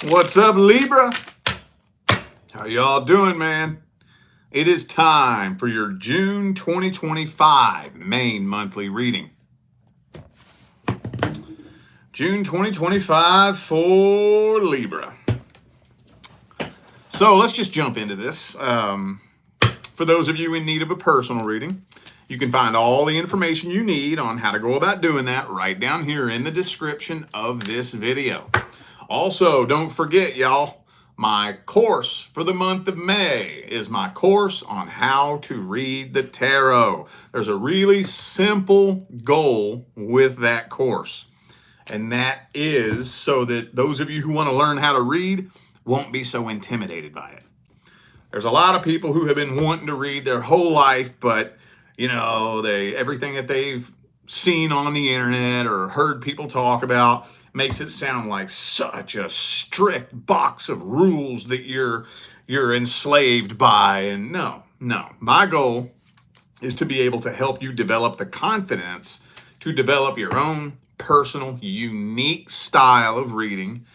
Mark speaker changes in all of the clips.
Speaker 1: What's up, Libra? How y'all doing, man? It is time for your June 2025 main monthly reading. June 2025 for Libra. So let's just jump into this. For those of you in need of a personal reading, you can find all the information you need on how to go about doing that right down here in the description of this video. Also, don't forget, y'all, my course for the month of May is my course on how to read the tarot. There's a really simple goal with that course, and that is so that those of you who want to learn how to read won't be so intimidated by it. There's a lot of people who have been wanting to read their whole life, but everything that they've seen on the internet or heard people talk about makes it sound like such a strict box of rules that you're enslaved by. And no. My goal is to be able to help you develop the confidence to develop your own personal, unique style of reading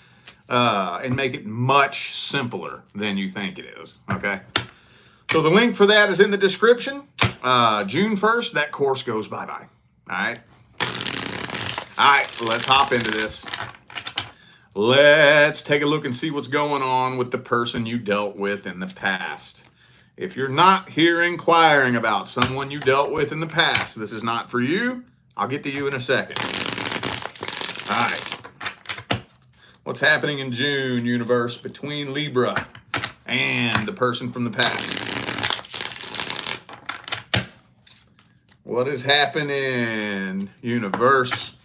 Speaker 1: and make it much simpler than you think it is, okay? So the link for that is in the description. June 1st, that course goes bye-bye. All right, let's hop into this. Let's take a look and see what's going on with the person you dealt with in the past. If you're not here inquiring about someone you dealt with in the past, this is not for you. I'll get to you in a second. All right. What's happening in June, universe, between Libra and the person from the past? What is happening, universe?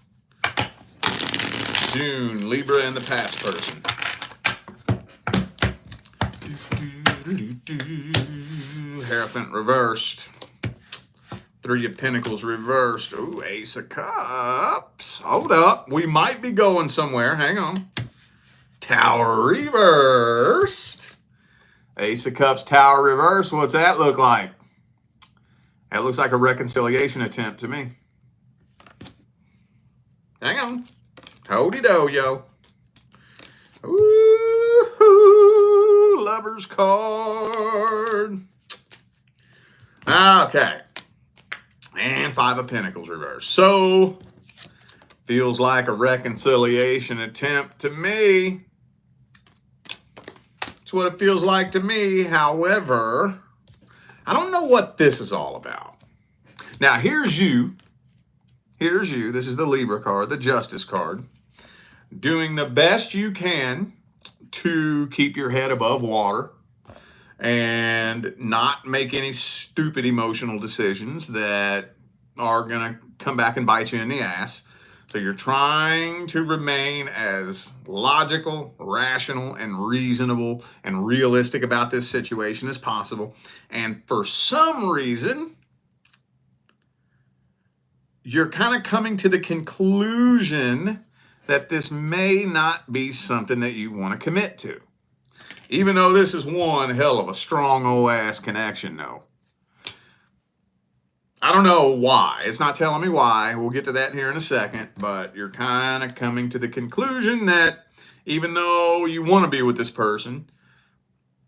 Speaker 1: June, Libra and the past person. Hierophant reversed. Three of Pentacles reversed. Ooh, Ace of Cups. Hold up. We might be going somewhere. Hang on. Tower reversed. Ace of Cups, Tower reversed. What's that look like? That looks like a reconciliation attempt to me. Hang on. Hody-do, yo. Ooh, Lover's card. Okay. And Five of Pentacles reversed. So, feels like a reconciliation attempt to me. That's what it feels like to me. However, I don't know what this is all about. Now, here's you. Here's you. This is the Libra card, the Justice card. Doing the best you can to keep your head above water and not make any stupid emotional decisions that are going to come back and bite you in the ass. So you're trying to remain as logical, rational, and reasonable and realistic about this situation as possible. And for some reason, you're kind of coming to the conclusion that this may not be something that you want to commit to. Even though this is one hell of a strong old ass connection, though. I don't know why. It's not telling me why. We'll get to that here in a second. But you're kind of coming to the conclusion that even though you want to be with this person,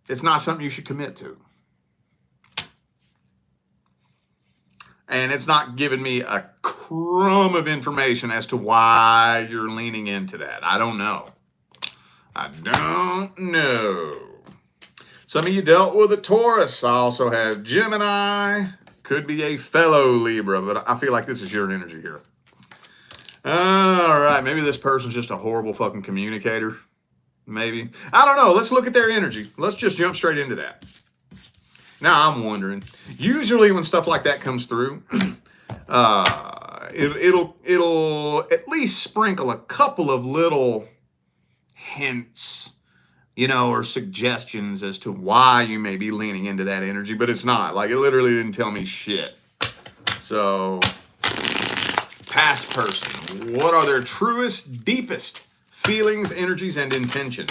Speaker 1: it's not something you should commit to. And it's not giving me a crumb of information as to why you're leaning into that. I don't know. I don't know. Some of you dealt with a Taurus. I also have Gemini. Could be a fellow Libra, but I feel like this is your energy here. All right, maybe this person's just a horrible fucking communicator. Maybe. I don't know. Let's look at their energy. Let's just jump straight into that. Now, I'm wondering, usually when stuff like that comes through, it'll at least sprinkle a couple of little hints, or suggestions as to why you may be leaning into that energy, but it's not. Like, it literally didn't tell me shit. So, past person, what are their truest, deepest feelings, energies, and intentions?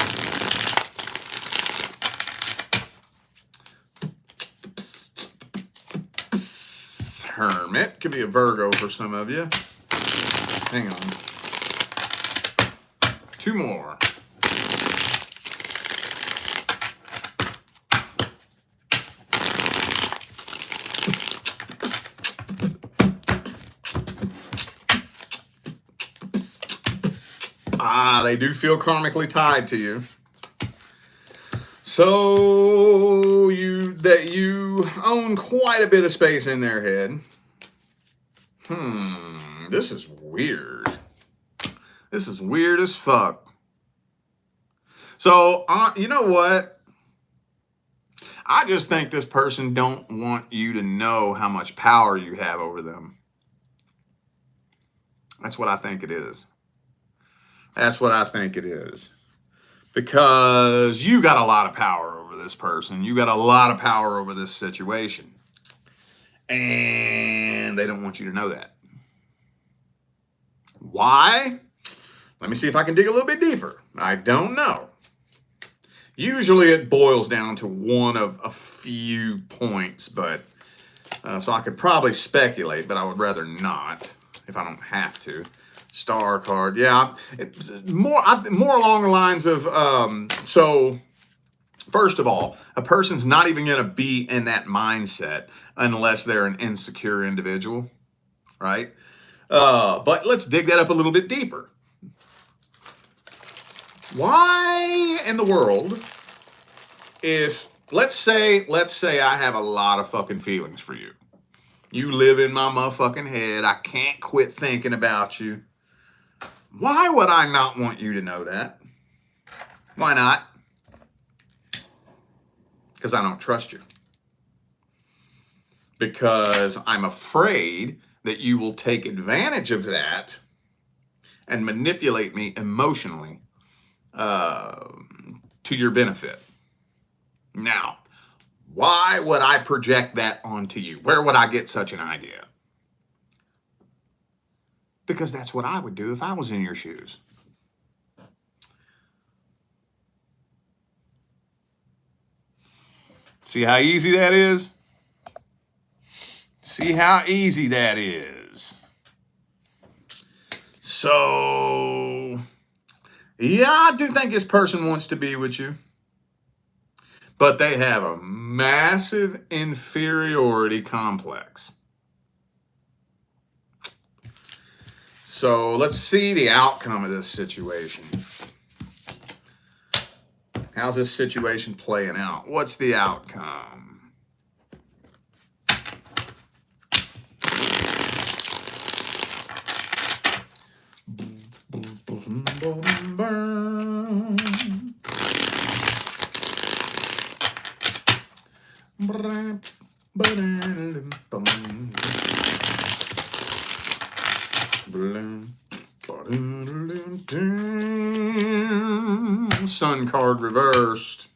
Speaker 1: Hermit, could be a Virgo for some of you. Hang on. Two more. They do feel karmically tied to you. So you own quite a bit of space in their head. This is weird. This is weird as fuck. So, you know what? I just think this person don't want you to know how much power you have over them. That's what I think it is. That's what I think it is. Because you got a lot of power over this person. You got a lot of power over this situation. And they don't want you to know that. Why? Let me see if I can dig a little bit deeper. I don't know. Usually it boils down to one of a few points, but so I could probably speculate, but I would rather not if I don't have to. Star card, yeah, more along the lines of so. First of all, a person's not even going to be in that mindset unless they're an insecure individual, right? But let's dig that up a little bit deeper. Why in the world, if let's say I have a lot of fucking feelings for you. You live in my motherfucking head. I can't quit thinking about you. Why would I not want you to know that? Why not? Because I don't trust you. Because I'm afraid that you will take advantage of that and manipulate me emotionally to your benefit. Now, why would I project that onto you? Where would I get such an idea? Because that's what I would do if I was in your shoes. See how easy that is? See how easy that is. So, yeah, I do think this person wants to be with you. But they have a massive inferiority complex. So let's see the outcome of this situation. How's this situation playing out? What's the outcome? Sun card reversed.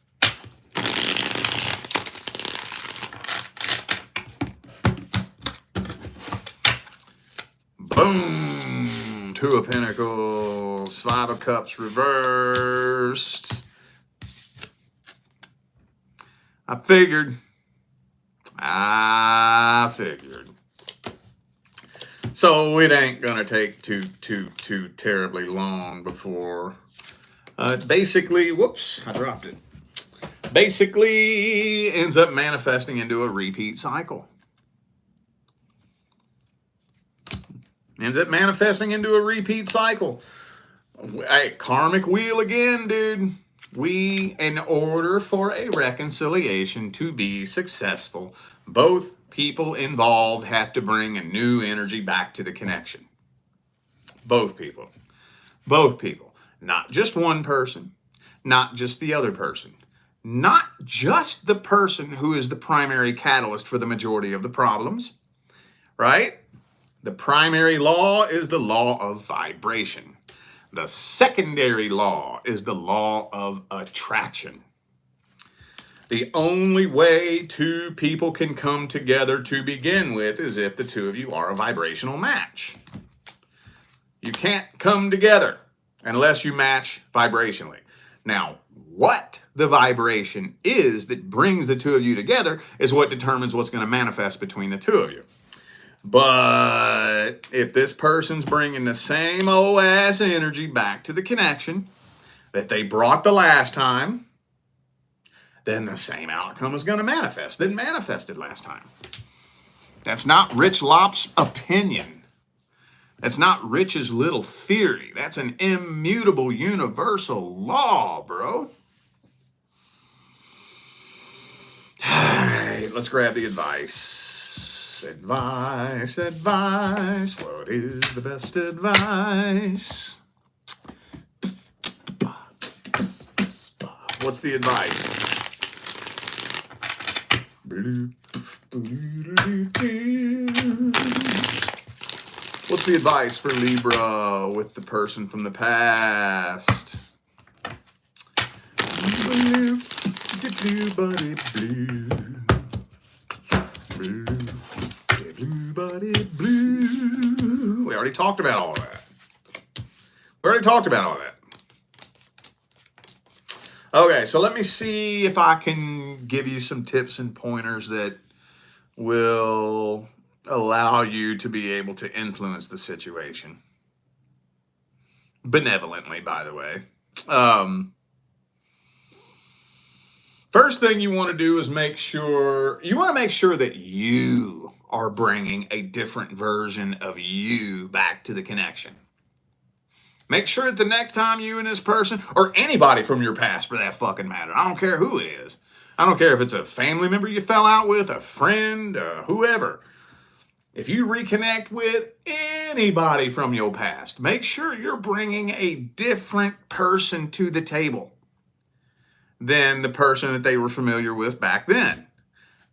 Speaker 1: Boom. Two of Pentacles. Five of Cups reversed. I figured. So it ain't gonna take too terribly long before basically, whoops, I dropped it. Basically ends up manifesting into a repeat cycle. Ends up manifesting into a repeat cycle. Hey, karmic wheel again, dude. In order for a reconciliation to be successful, both people involved have to bring a new energy back to the connection. Both people. Both people. Not just one person. Not just the other person. Not just the person who is the primary catalyst for the majority of the problems. Right? The primary law is the law of vibration. The secondary law is the law of attraction. The only way two people can come together to begin with is if the two of you are a vibrational match. You can't come together unless you match vibrationally. Now, what the vibration is that brings the two of you together is what determines what's going to manifest between the two of you. But if this person's bringing the same old ass energy back to the connection that they brought the last time, then the same outcome is going to manifest that manifested last time. That's not Rich Leah's opinion. That's not Rich's little theory. That's an immutable universal law, bro. All right, let's grab the advice. Advice. What is the best advice? What's the advice? What's the advice for Libra with the person from the past? We already talked about all that. Okay, so let me see if I can give you some tips and pointers that will allow you to be able to influence the situation. Benevolently, by the way. First thing you want to do is make sure that you are bringing a different version of you back to the connection. Make sure that the next time you and this person, or anybody from your past for that fucking matter, I don't care who it is. I don't care if it's a family member you fell out with, a friend, whoever. If you reconnect with anybody from your past, make sure you're bringing a different person to the table than the person that they were familiar with back then.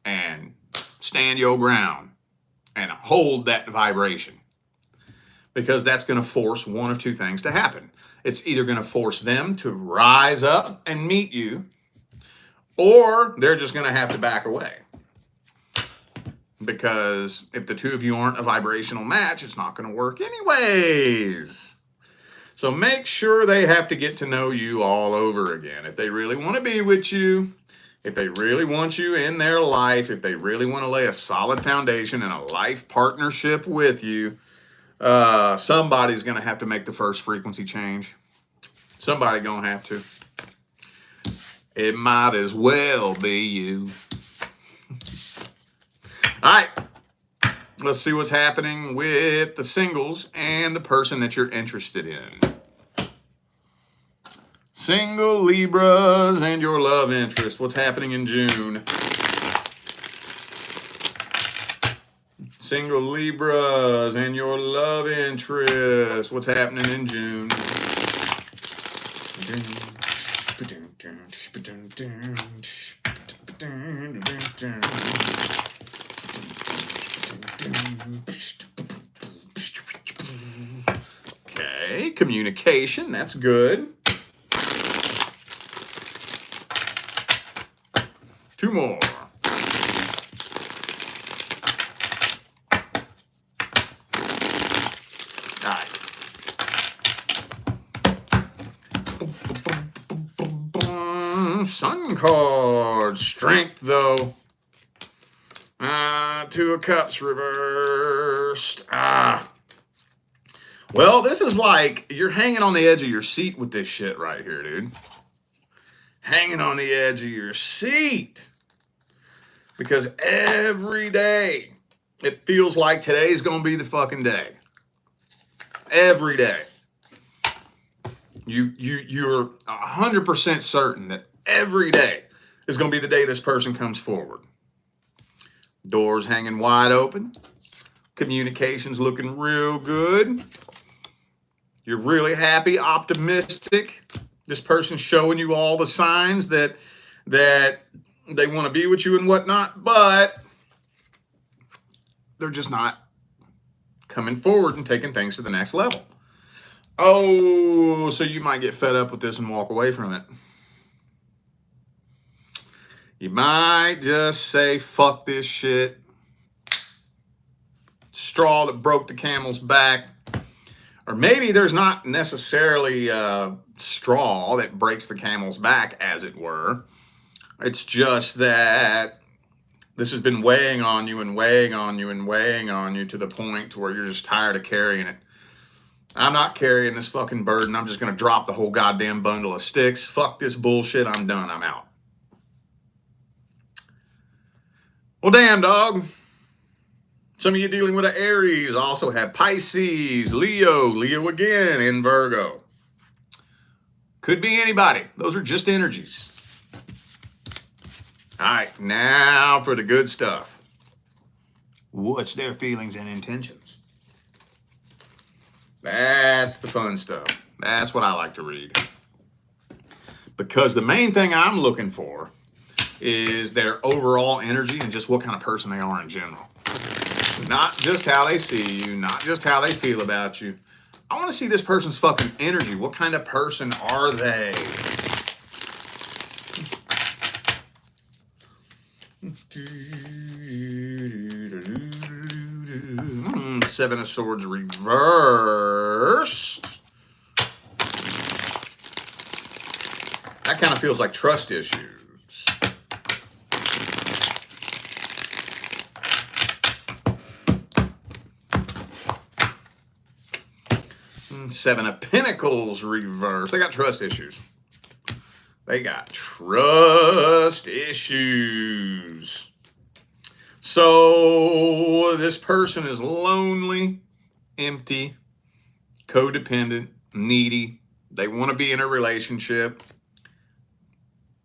Speaker 1: And stand your ground and hold that vibration. Because that's going to force one of two things to happen. It's either going to force them to rise up and meet you, or they're just going to have to back away. Because if the two of you aren't a vibrational match, it's not going to work anyways. So make sure they have to get to know you all over again. If they really want to be with you, if they really want you in their life, if they really want to lay a solid foundation and a life partnership with you, somebody's going to have to make the first frequency change. Somebody going to have to. It might as well be you. All right. Let's see what's happening with the singles and the person that you're interested in. Single Libras and your love interest. What's happening in June? Single Libras and your love interest. What's happening in June? Okay, communication, that's good. Two more. Sun card. Strength, though. Two of Cups reversed. Well, this is like you're hanging on the edge of your seat with this shit right here, dude. Hanging on the edge of your seat. Because every day, it feels like today's going to be the fucking day. Every day. You're 100% certain that every day is going to be the day this person comes forward. Doors hanging wide open. Communications looking real good. You're really happy, optimistic. This person's showing you all the signs that they want to be with you and whatnot, but they're just not coming forward and taking things to the next level. Oh, so you might get fed up with this and walk away from it. You might just say, fuck this shit. Straw that broke the camel's back. Or maybe there's not necessarily a straw that breaks the camel's back, as it were. It's just that this has been weighing on you and weighing on you and weighing on you to the point to where you're just tired of carrying it. I'm not carrying this fucking burden. I'm just going to drop the whole goddamn bundle of sticks. Fuck this bullshit. I'm done. I'm out. Well, damn, dog. Some of you dealing with an Aries also have Pisces, Leo again, and Virgo. Could be anybody. Those are just energies. All right, now for the good stuff. What's their feelings and intentions? That's the fun stuff. That's what I like to read. Because the main thing I'm looking for is their overall energy and just what kind of person they are in general. Not just how they see you, not just how they feel about you. I want to see this person's fucking energy. What kind of person are they? Seven of Swords reversed. That kind of feels like trust issues. Seven of Pentacles reversed. They got trust issues. They got trust issues. So this person is lonely, empty, codependent, needy. They want to be in a relationship,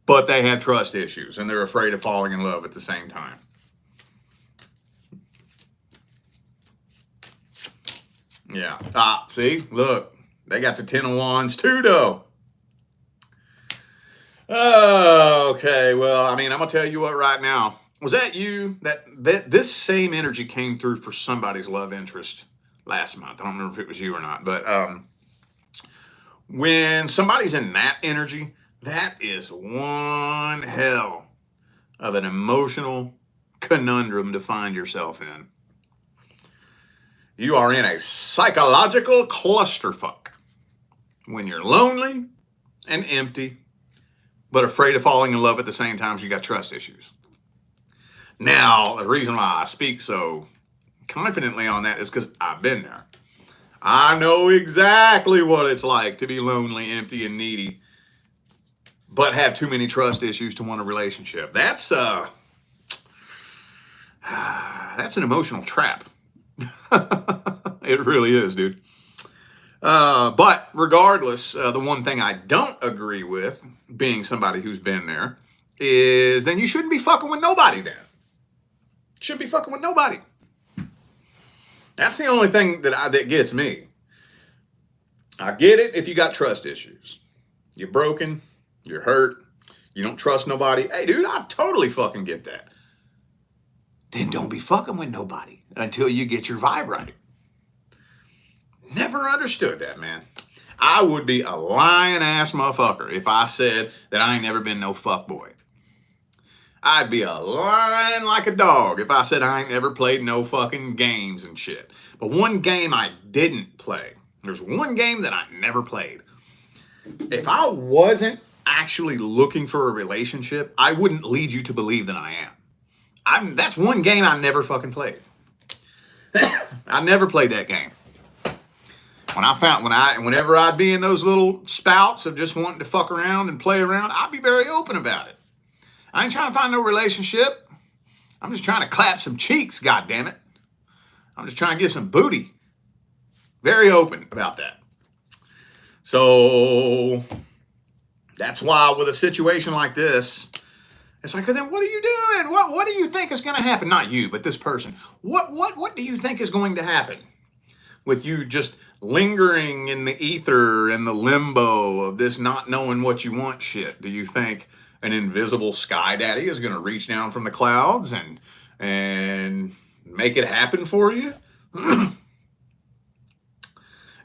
Speaker 1: but they have trust issues and they're afraid of falling in love at the same time. Yeah. See, look, they got the 10 of Wands too, though. Okay, well, I mean, I'm gonna tell you what right now. Was that you? That this same energy came through for somebody's love interest last month. I don't remember if it was you or not, but when somebody's in that energy, that is one hell of an emotional conundrum to find yourself in. You are in a psychological clusterfuck when you're lonely and empty, but afraid of falling in love at the same time as you got trust issues. Now, the reason why I speak so confidently on that is because I've been there. I know exactly what it's like to be lonely, empty, and needy, but have too many trust issues to want a relationship. That's an emotional trap. It really is, dude. But regardless, the one thing I don't agree with, being somebody who's been there, is then you shouldn't be fucking with nobody then. Shouldn't be fucking with nobody. That's the only thing that gets me. I get it if you got trust issues. You're broken, you're hurt, you don't trust nobody. Hey, dude, I totally fucking get that. Then don't be fucking with nobody until you get your vibe right. Never understood that, man. I would be a lying ass motherfucker if I said that I ain't never been no fuckboy. I'd be a lying like a dog if I said I ain't never played no fucking games and shit. But one game I didn't play. There's one game that I never played. If I wasn't actually looking for a relationship, I wouldn't lead you to believe that I am. That's one game I never fucking played. I never played that game. Whenever I'd be in those little spouts of just wanting to fuck around and play around, I'd be very open about it. I ain't trying to find no relationship. I'm just trying to clap some cheeks, goddammit. I'm just trying to get some booty. Very open about that. So that's why with a situation like this, it's like, then what are you doing? What do you think is going to happen? Not you, but this person. What do you think is going to happen with you just lingering in the ether and the limbo of this not knowing what you want shit? Do you think an invisible sky daddy is going to reach down from the clouds and make it happen for you?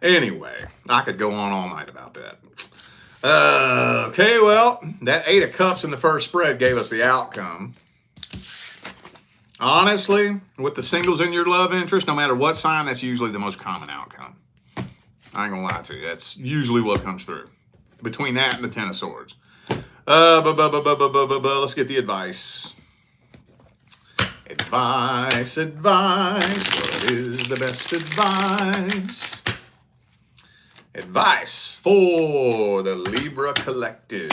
Speaker 1: Anyway, I could go on all night about that. Okay, well, that 8 of Cups in the first spread gave us the outcome. Honestly, with the singles in your love interest, no matter what sign, that's usually the most common outcome. I ain't gonna lie to you. That's usually what comes through. Between that and the 10 of Swords. Let's get the advice. Advice. What is the best advice? Advice for the Libra collective.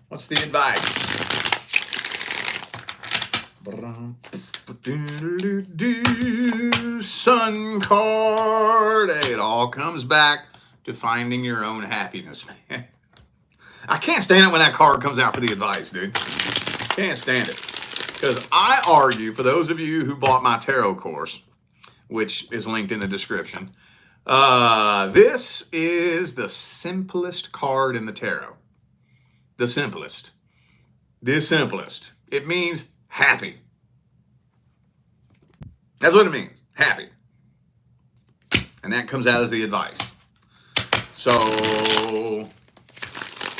Speaker 1: What's the advice? Sun card. Hey, it all comes back to finding your own happiness, man. I can't stand it when that card comes out for the advice, dude. Can't stand it. Because I argue, for those of you who bought my tarot course, which is linked in the description, this is the simplest card in the tarot. The simplest. The simplest. It means happy. That's what it means. Happy. And that comes out as the advice. So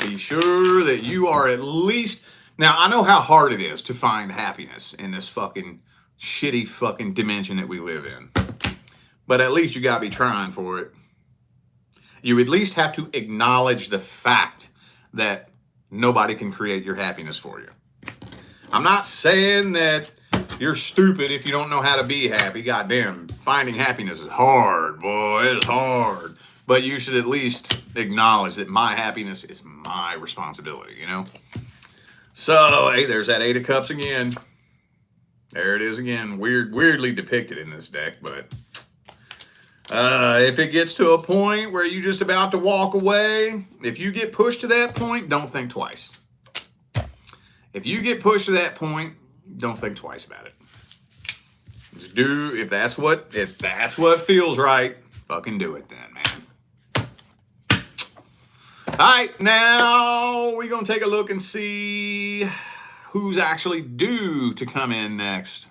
Speaker 1: be sure that you are at least... Now, I know how hard it is to find happiness in this fucking shitty fucking dimension that we live in. But at least you gotta be trying for it. You at least have to acknowledge the fact that nobody can create your happiness for you. I'm not saying that you're stupid if you don't know how to be happy. Goddamn, finding happiness is hard, boy. It's hard. But you should at least acknowledge that my happiness is my responsibility, you know? So, hey, there's that 8 of Cups again. There it is again. Weirdly depicted in this deck, but if it gets to a point where you're just about to walk away, if you get pushed to that point, don't think twice. If you get pushed to that point, don't think twice about it. Just do, if that's what feels right, fucking do it then, man. All right, now we're going to take a look and see who's actually due to come in next.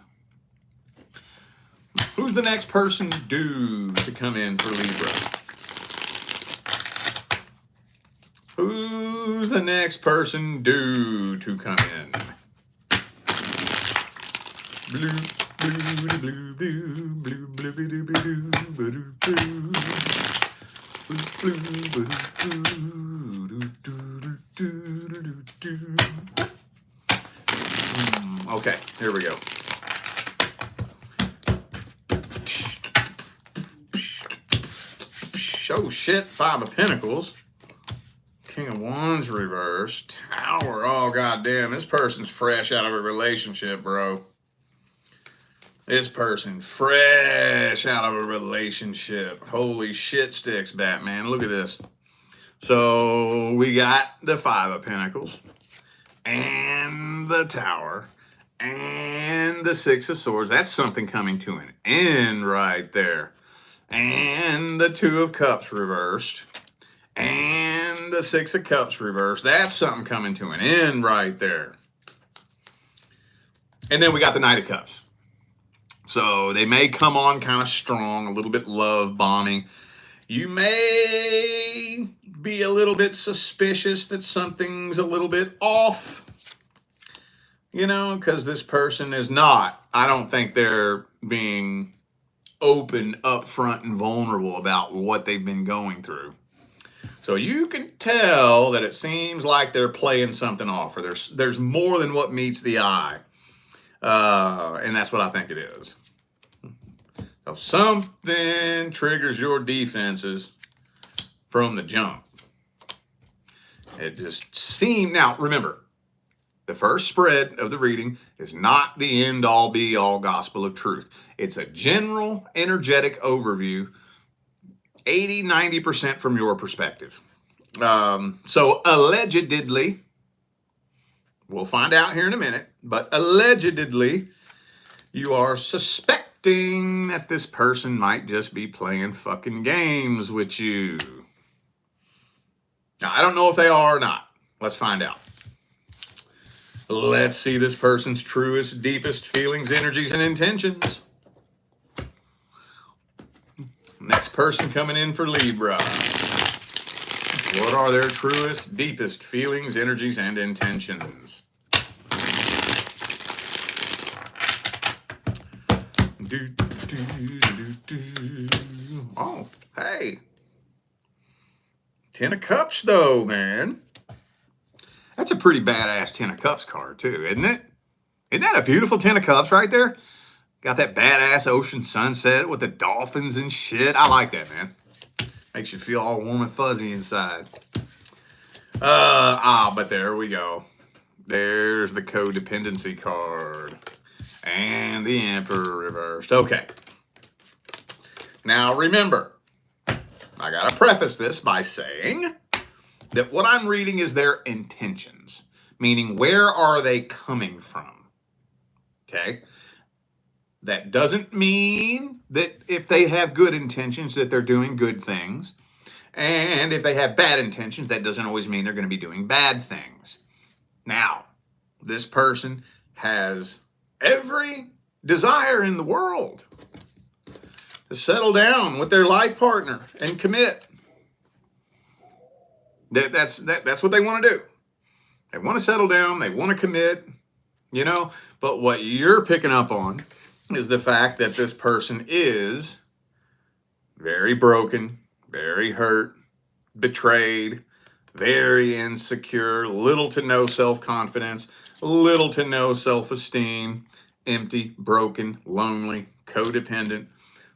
Speaker 1: Who's the next person due to come in for Libra? Who's the next person due to come in? Blue, blue, blue, blue, blue, blue, blue, blue, blue, blue. Okay, here we go. Oh shit, 5 of Pentacles. King of Wands reversed. Tower. Oh goddamn, this person's fresh out of a relationship, bro. This person fresh out of a relationship. Holy shit sticks, Batman. Look at this. So we got the 5 of Pentacles and the Tower and the 6 of Swords. That's something coming to an end right there. And the 2 of Cups reversed. And the 6 of Cups reversed. That's something coming to an end right there. And then we got the Knight of Cups. So they may come on kind of strong, a little bit love bombing. You may be a little bit suspicious that something's a little bit off. You know, because this person is not. I don't think they're being open, upfront, and vulnerable about what they've been going through. So you can tell that it seems like they're playing something off, or there's more than what meets the eye. And that's what I think it is. So something triggers your defenses from the jump. It just seemed, now remember, the first spread of the reading is not the end-all, be-all gospel of truth. It's a general, energetic overview, 80-90% from your perspective. So allegedly, we'll find out here in a minute, but allegedly, you are suspecting that this person might just be playing fucking games with you. Now, I don't know if they are or not. Let's find out. Let's see this person's truest, deepest feelings, energies, and intentions. Next person coming in for Libra. What are their truest, deepest feelings, energies, and intentions? Oh, hey. 10 of Cups, though, man. That's a pretty badass 10 of Cups card, too, isn't it? Isn't that a beautiful 10 of Cups right there? Got that badass ocean sunset with the dolphins and shit. I like that, man. Makes you feel all warm and fuzzy inside. But there we go. There's the codependency card. And the Emperor reversed. Okay. Now remember, I got to preface this by saying that what I'm reading is their intentions, meaning where are they coming from? Okay? That doesn't mean that if they have good intentions that they're doing good things. And if they have bad intentions, that doesn't always mean they're going to be doing bad things. Now, this person has every desire in the world to settle down with their life partner and commit. That's what they want to do. They want to settle down. They want to commit, you know. But what you're picking up on is the fact that this person is very broken, very hurt, betrayed, very insecure, little to no self-confidence, little to no self-esteem, empty, broken, lonely, codependent,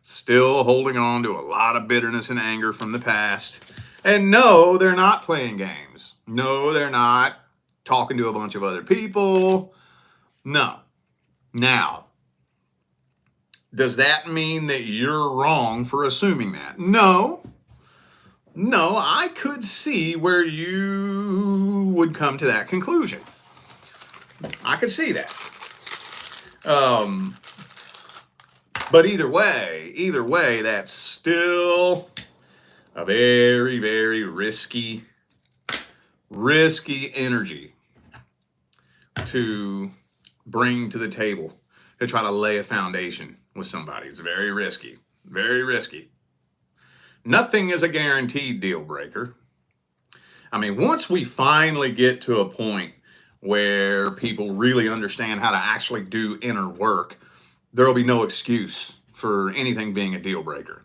Speaker 1: still holding on to a lot of bitterness and anger from the past. And no, they're not playing games. No, they're not talking to a bunch of other people. No. Now, does that mean that you're wrong for assuming that? No. No, I could see where you would come to that conclusion. I could see that. But either way, that's still a very, very risky energy to bring to the table to try to lay a foundation with somebody. It's very risky, very risky. Nothing is a guaranteed deal breaker. I mean, once we finally get to a point where people really understand how to actually do inner work, there will be no excuse for anything being a deal breaker.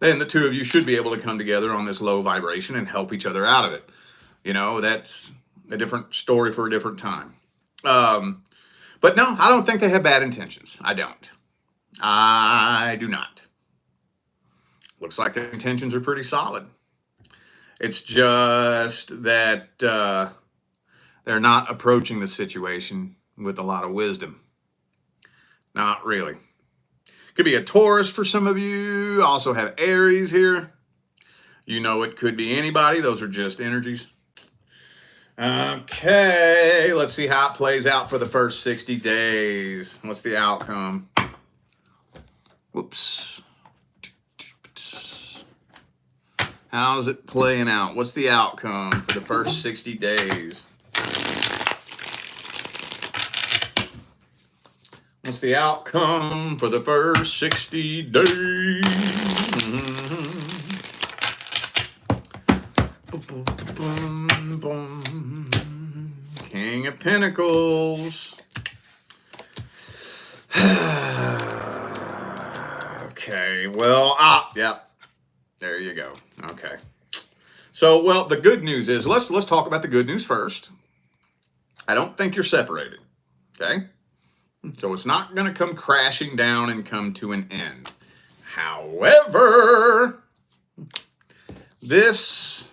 Speaker 1: Then the two of you should be able to come together on this low vibration and help each other out of it. You know, that's a different story for a different time. But no, I don't think they have bad intentions. I don't. I do not. Looks like their intentions are pretty solid. It's just that they're not approaching the situation with a lot of wisdom. Not really. Could be a Taurus for some of you. Also have Aries here. You know, it could be anybody. Those are just energies. Okay, let's see how it plays out for the first 60 days. What's the outcome? Whoops. How's it playing out? What's the outcome for the first 60 days? What's the outcome for the first 60 days? King of Pentacles. Okay, well, yeah. There you go. Okay. So, well, the good news is, let's talk about the good news first. I don't think you're separated. Okay? So it's not going to come crashing down and come to an end. However, this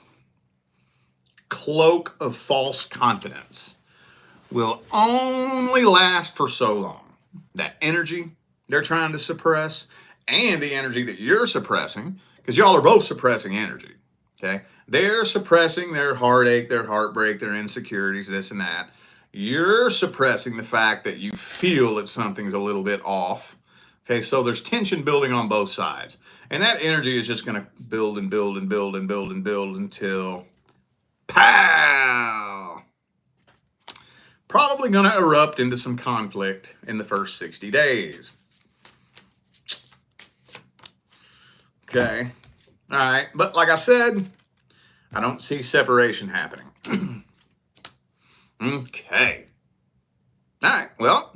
Speaker 1: cloak of false confidence will only last for so long. That energy they're trying to suppress and the energy that you're suppressing, because y'all are both suppressing energy, okay? They're suppressing their heartache, their heartbreak, their insecurities, this and that. You're suppressing the fact that you feel that something's a little bit off, okay? So there's tension building on both sides. And that energy is just going to build and build and build and build and build until, pow! Probably going to erupt into some conflict in the first 60 days. Okay. All right. But like I said, I don't see separation happening. Okay. All right. Well,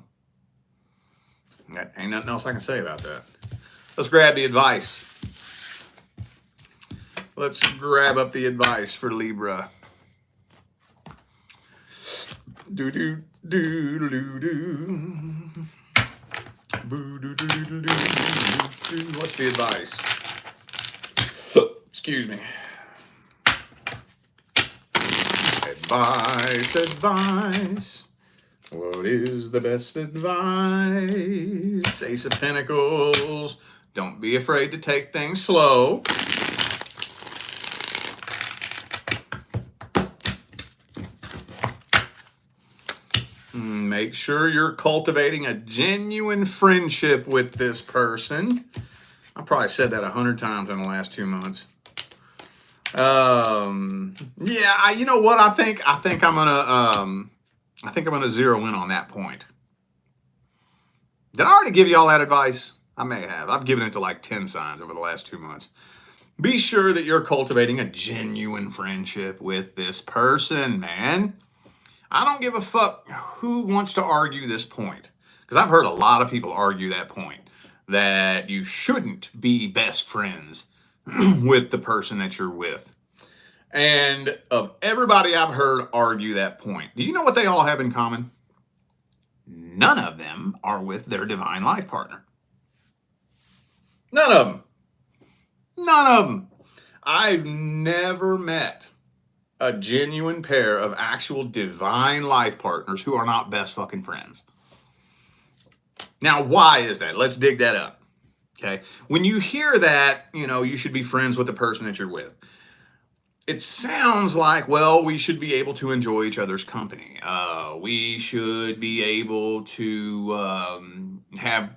Speaker 1: ain't nothing else I can say about that. Let's grab the advice. Let's grab up the advice for Libra. Do do do do do. Boo do do do do do. What's the advice? Excuse me. Advice. What is the best advice? Ace of Pentacles. Don't be afraid to take things slow. Make sure you're cultivating a genuine friendship with this person. I probably said that 100 times in the last 2 months. Yeah, you know what? I think I'm gonna zero in on that point. Did I already give you all that advice? I may have. I've given it to like 10 signs over the last 2 months. Be sure that you're cultivating a genuine friendship with this person, man. I don't give a fuck who wants to argue this point, because I've heard a lot of people argue that point, that you shouldn't be best friends with the person that you're with. And of everybody I've heard argue that point, do you know what they all have in common? None of them are with their divine life partner. None of them. None of them. I've never met a genuine pair of actual divine life partners who are not best fucking friends. Now, why is that? Let's dig that up. Okay. When you hear that, you should be friends with the person that you're with, it sounds like, well, we should be able to enjoy each other's company. We should be able to have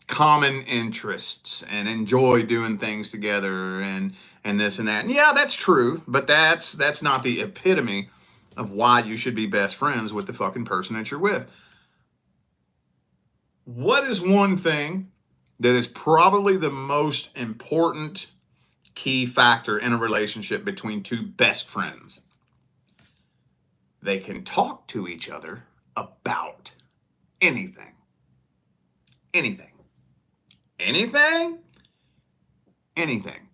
Speaker 1: common interests and enjoy doing things together and this and that. And yeah, that's true, but that's not the epitome of why you should be best friends with the fucking person that you're with. What is one thing that is probably the most important key factor in a relationship between two best friends? They can talk to each other about anything. Anything. Anything? Anything.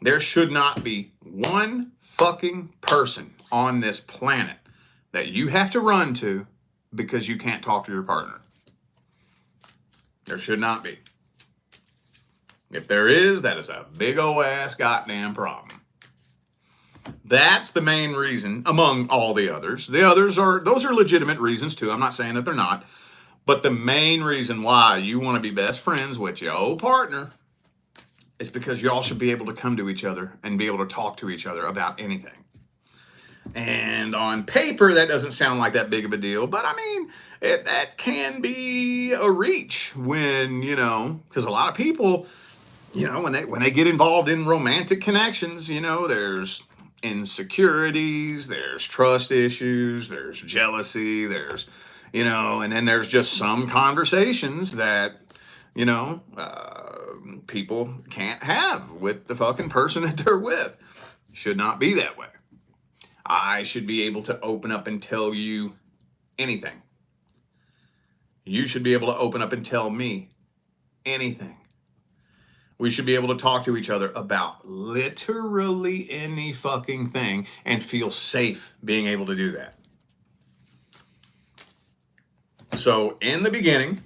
Speaker 1: There should not be one fucking person on this planet that you have to run to because you can't talk to your partner. There should not be. If there is, that is a big ol' ass goddamn problem. That's the main reason, among all the others. Those are legitimate reasons too. I'm not saying that they're not. But the main reason why you want to be best friends with your old partner is because y'all should be able to come to each other and be able to talk to each other about anything. And on paper, that doesn't sound like that big of a deal. But I mean, that can be a reach when, because a lot of people, when they get involved in romantic connections, there's insecurities, there's trust issues, there's jealousy, there's, and then there's just some conversations that, people can't have with the fucking person that they're with. Should not be that way. I should be able to open up and tell you anything. You should be able to open up and tell me anything. We should be able to talk to each other about literally any fucking thing and feel safe being able to do that. So in the beginning,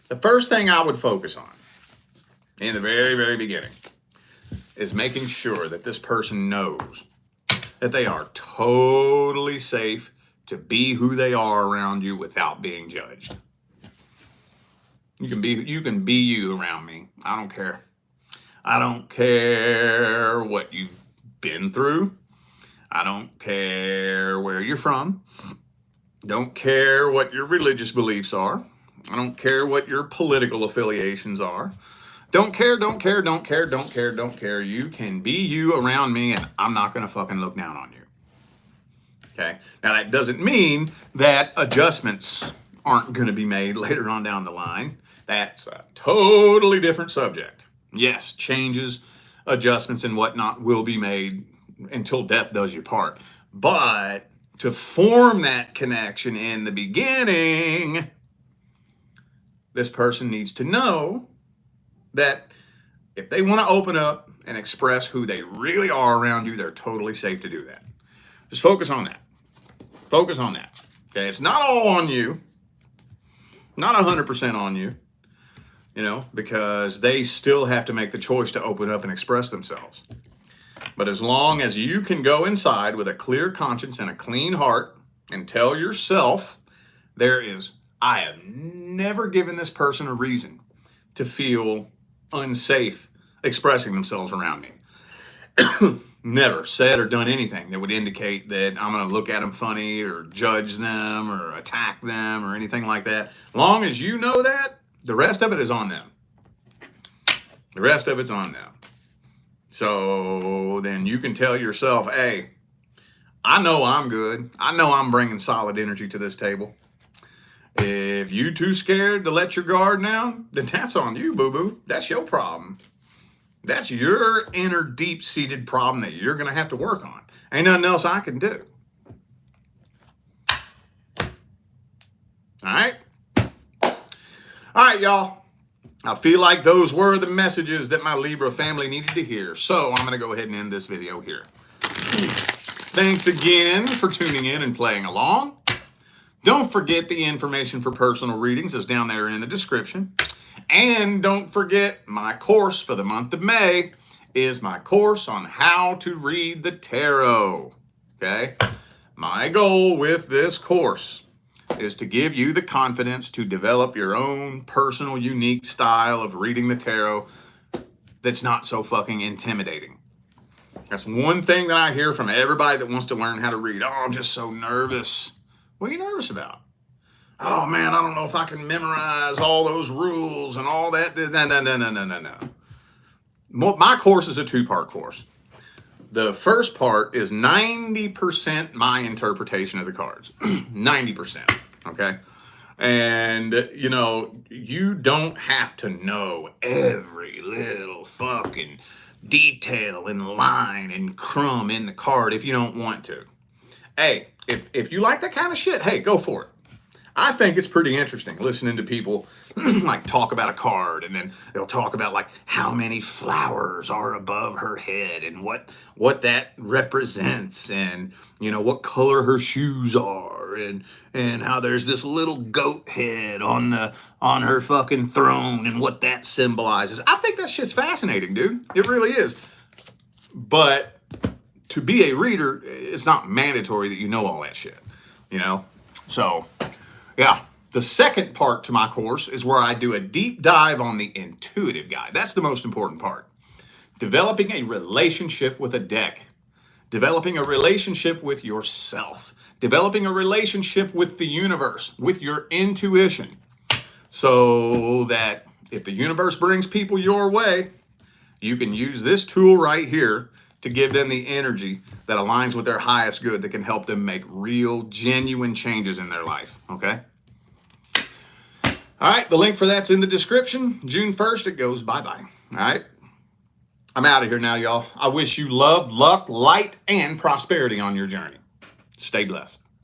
Speaker 1: the first thing I would focus on in the very, very beginning is making sure that this person knows that they are totally safe to be who they are around you without being judged. You can be you around me. I don't care. I don't care what you've been through. I don't care where you're from. Don't care what your religious beliefs are. I don't care what your political affiliations are. Don't care. You can be you around me and I'm not going to fucking look down on you. Okay? Now that doesn't mean that adjustments aren't going to be made later on down the line. That's a totally different subject. Yes, changes, adjustments, and whatnot will be made until death does you part. But to form that connection in the beginning, this person needs to know that if they want to open up and express who they really are around you, they're totally safe to do that. Just focus on that. Focus on that. Okay, it's not all on you. Not 100% on you. Because they still have to make the choice to open up and express themselves. But as long as you can go inside with a clear conscience and a clean heart and tell yourself, I have never given this person a reason to feel unsafe expressing themselves around me. Never said or done anything that would indicate that I'm going to look at them funny or judge them or attack them or anything like that. Long as you know that, the rest of it is on them. The rest of it's on them. So then you can tell yourself, hey, I know I'm good. I know I'm bringing solid energy to this table. If you too scared to let your guard down, then that's on you, boo-boo. That's your problem. That's your inner deep-seated problem that you're going to have to work on. Ain't nothing else I can do. All right? All right, y'all. I feel like those were the messages that my Libra family needed to hear. So I'm going to go ahead and end this video here. Thanks again for tuning in and playing along. Don't forget the information for personal readings is down there in the description. And don't forget, my course for the month of May is my course on how to read the tarot. Okay? My goal with this course is to give you the confidence to develop your own personal, unique style of reading the tarot that's not so fucking intimidating. That's one thing that I hear from everybody that wants to learn how to read. Oh, I'm just so nervous. What are you nervous about? Oh man, I don't know if I can memorize all those rules and all that. No. My course is a two-part course. The first part is 90% my interpretation of the cards. 90%, okay? And, you know, you don't have to know every little fucking detail and line and crumb in the card if you don't want to. Hey, if you like that kind of shit, hey, go for it. I think it's pretty interesting listening to people like talk about a card, and then they'll talk about like how many flowers are above her head and what that represents, and you know what color her shoes are, and how there's this little goat head on her fucking throne and what that symbolizes. I think that shit's fascinating, dude. It really is. But to be a reader, it's not mandatory that you know all that shit, you know? So yeah, the second part to my course is where I do a deep dive on the intuitive guide. That's the most important part. Developing a relationship with a deck. Developing a relationship with yourself. Developing a relationship with the universe, with your intuition. So that if the universe brings people your way, you can use this tool right here to give them the energy that aligns with their highest good that can help them make real, genuine changes in their life, okay? All right, the link for that's in the description. June 1st, it goes bye-bye, all right? I'm out of here now, y'all. I wish you love, luck, light, and prosperity on your journey. Stay blessed.